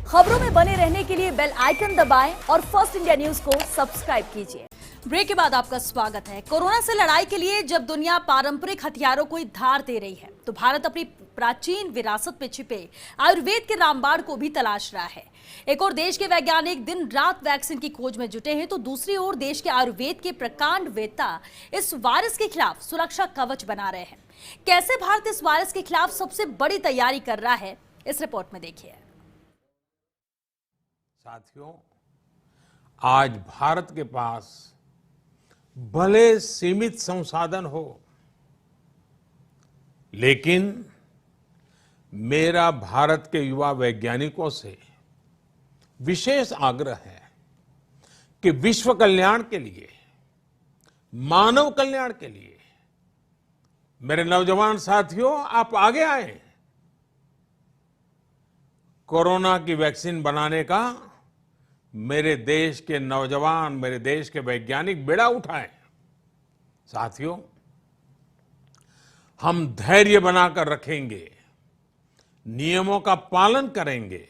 खबरों में बने रहने के लिए बेल आइकन दबाएं और फर्स्ट इंडिया न्यूज को सब्सक्राइब कीजिए। ब्रेक के बाद आपका स्वागत है। कोरोना से लड़ाई के लिए जब दुनिया पारंपरिक हथियारों को धार दे रही है, तो भारत अपनी प्राचीन विरासत में छिपे आयुर्वेद के रामबाण को भी तलाश रहा है। एक और देश के वैज्ञानिक दिन रात वैक्सीन की खोज में जुटे हैं, तो दूसरी ओर देश के आयुर्वेद के प्रकांड वेत्ता इस वायरस के खिलाफ सुरक्षा कवच बना रहे हैं। कैसे भारत इस वायरस के खिलाफ सबसे बड़ी तैयारी कर रहा है, इस रिपोर्ट में देखिए। साथियों, आज भारत के पास भले सीमित संसाधन हो, लेकिन मेरा भारत के युवा वैज्ञानिकों से विशेष आग्रह है कि विश्व कल्याण के लिए, मानव कल्याण के लिए मेरे नौजवान साथियों, आप आगे आए। कोरोना की वैक्सीन बनाने का मेरे देश के नौजवान, मेरे देश के वैज्ञानिक बेड़ा उठाएं। साथियों, हम धैर्य बनाकर रखेंगे, नियमों का पालन करेंगे,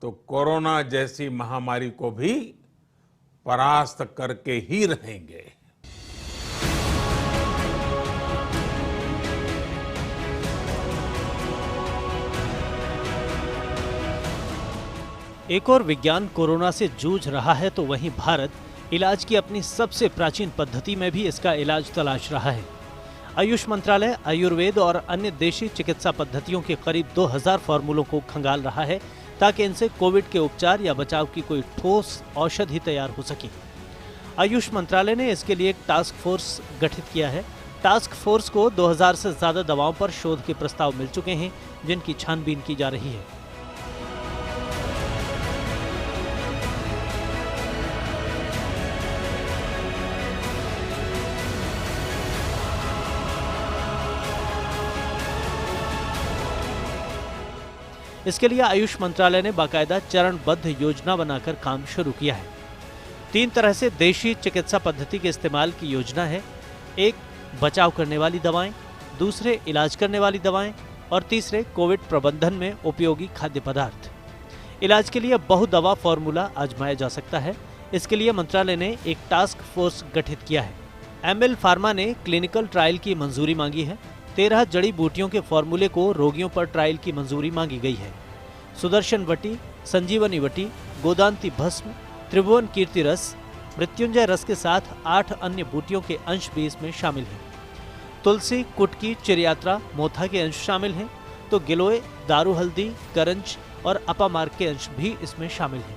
तो कोरोना जैसी महामारी को भी परास्त करके ही रहेंगे। एक और विज्ञान कोरोना से जूझ रहा है, तो वहीं भारत इलाज की अपनी सबसे प्राचीन पद्धति में भी इसका इलाज तलाश रहा है। आयुष मंत्रालय आयुर्वेद और अन्य देशी चिकित्सा पद्धतियों के करीब 2000 फॉर्मूलों को खंगाल रहा है, ताकि इनसे कोविड के उपचार या बचाव की कोई ठोस औषधि तैयार हो सके। आयुष मंत्रालय ने इसके लिए एक टास्क फोर्स गठित किया है। टास्क फोर्स को 2000 से ज्यादा दवाओं पर शोध के प्रस्ताव मिल चुके हैं, जिनकी छानबीन की जा रही है। इसके लिए आयुष मंत्रालय ने बाकायदा चरणबद्ध योजना बनाकर काम शुरू किया है। 3 तरह से देशी चिकित्सा पद्धति के इस्तेमाल की योजना है। एक, बचाव करने वाली दवाएं, दूसरे, इलाज करने वाली दवाएं और तीसरे, कोविड प्रबंधन में उपयोगी खाद्य पदार्थ। इलाज के लिए बहुदवा फॉर्मूला आजमाया जा सकता है। इसके लिए मंत्रालय ने एक टास्क फोर्स गठित किया है। एमएल फार्मा ने क्लिनिकल ट्रायल की मंजूरी मांगी है। 13 जड़ी बूटियों के फॉर्मूले को रोगियों पर ट्रायल की मंजूरी मांगी गई है। सुदर्शन वटी, संजीवनी वटी, गोदांती भस्म, त्रिभुवन कीर्ति रस, मृत्युंजय रस के साथ 8 अन्य बूटियों के अंश भी इसमें शामिल हैं। तुलसी, कुटकी, चिरयात्रा, मोथा के अंश शामिल हैं, तो गिलोय, दारू हल्दी, करंज और अपामार्क के अंश भी इसमें शामिल हैं।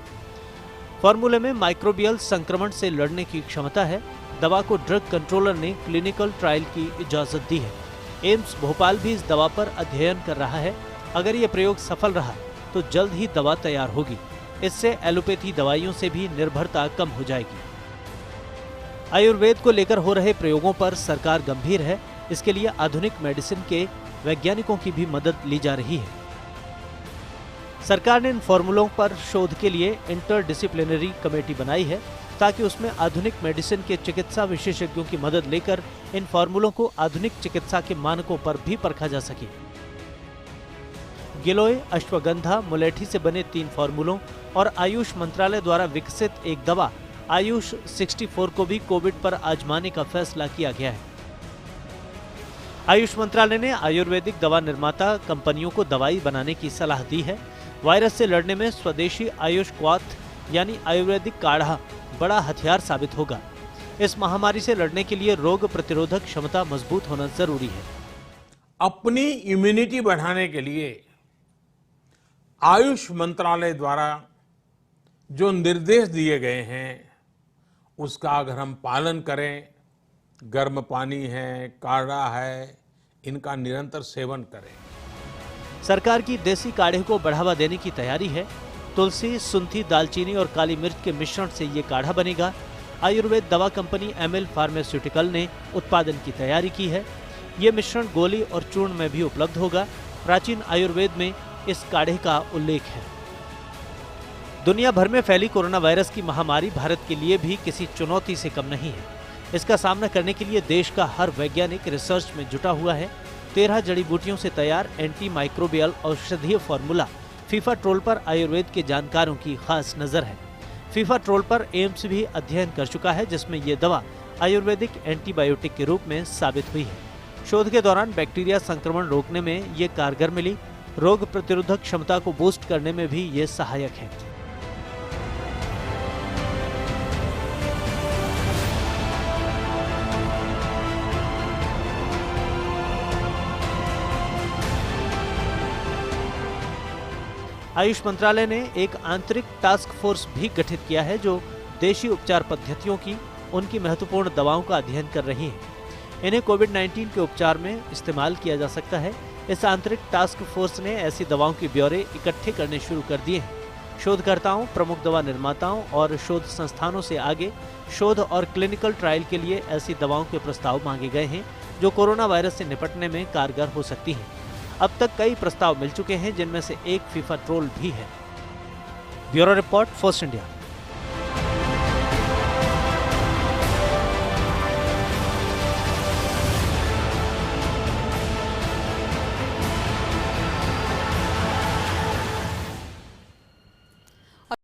फॉर्मूले में माइक्रोबियल संक्रमण से लड़ने की क्षमता है। दवा को ड्रग कंट्रोलर ने क्लिनिकल ट्रायल की इजाजत दी है। एम्स भोपाल भी इस दवा पर अध्ययन कर रहा है। अगर ये प्रयोग सफल रहा तो जल्द ही दवा तैयार होगी। इससे एलोपैथी दवाइयों से भी निर्भरता कम हो जाएगी। आयुर्वेद को लेकर हो रहे प्रयोगों पर सरकार गंभीर है। इसके लिए आधुनिक मेडिसिन के वैज्ञानिकों की भी मदद ली जा रही है। सरकार ने इन फॉर्मूलों पर शोध के लिए इंटरडिसिप्लिनरी कमेटी बनाई है, ताकि उसमें आधुनिक मेडिसिन के चिकित्सा विशेषज्ञों की मदद लेकर इन फॉर्मूलों को आधुनिक चिकित्सा के मानकों पर भी परखा जा सके। गिलोय, अश्वगंधा, मुलेठी से बने 3 फॉर्मूलों और आयुष मंत्रालय द्वारा विकसित एक दवा आयुष 64 को भी कोविड पर आजमाने का फैसला किया गया है। आयुष मंत्रालय ने आयुर्वेदिक दवा निर्माता कंपनियों को दवाई बनाने की सलाह दी है। वायरस से लड़ने में स्वदेशी आयुष क्वाथ यानी आयुर्वेदिक काढ़ा बड़ा हथियार साबित होगा। इस महामारी से लड़ने के लिए रोग प्रतिरोधक क्षमता मजबूत होना जरूरी है। अपनी इम्यूनिटी बढ़ाने के लिए आयुष मंत्रालय द्वारा जो निर्देश दिए गए हैं, उसका अगर हम पालन करें, गर्म पानी है, काढ़ा है, इनका निरंतर सेवन करें। सरकार की देसी काढ़े को बढ़ावा देने की तैयारी है। तुलसी, सुंठी, दालचीनी और काली मिर्च के मिश्रण से ये काढ़ा बनेगा। आयुर्वेद दवा कंपनी एमएल फार्मास्यूटिकल ने उत्पादन की तैयारी की है। ये मिश्रण गोली और चूर्ण में भी उपलब्ध होगा। प्राचीन आयुर्वेद में इस काढ़े का उल्लेख है। दुनिया भर में फैली कोरोना वायरस की महामारी भारत के लिए भी किसी चुनौती से कम नहीं है। इसका सामना करने के लिए देश का हर वैज्ञानिक रिसर्च में जुटा हुआ है। 13 जड़ी बूटियों से तैयार एंटी माइक्रोबियल औषधीय फॉर्मूला फीफा ट्रोल पर आयुर्वेद के जानकारों की खास नजर है। फीफा ट्रोल पर एम्स भी अध्ययन कर चुका है, जिसमें ये दवा आयुर्वेदिक एंटीबायोटिक के रूप में साबित हुई है। शोध के दौरान बैक्टीरिया संक्रमण रोकने में ये कारगर मिली, रोग प्रतिरोधक क्षमता को बूस्ट करने में भी ये सहायक है। आयुष मंत्रालय ने एक आंतरिक टास्क फोर्स भी गठित किया है जो देशी उपचार पद्धतियों की उनकी महत्वपूर्ण दवाओं का अध्ययन कर रही है। इन्हें कोविड-19 के उपचार में इस्तेमाल किया जा सकता है। इस आंतरिक टास्क फोर्स ने ऐसी दवाओं के ब्यौरे इकट्ठे करने शुरू कर दिए हैं। शोधकर्ताओं, प्रमुख दवा निर्माताओं और शोध संस्थानों से आगे शोध और क्लिनिकल ट्रायल के लिए ऐसी दवाओं के प्रस्ताव मांगे गए हैं जो कोरोना वायरस से निपटने में कारगर हो सकती हैं। अब तक कई प्रस्ताव मिल चुके हैं, जिनमें से एक फीफा ट्रोल भी है। Bureau report, first India.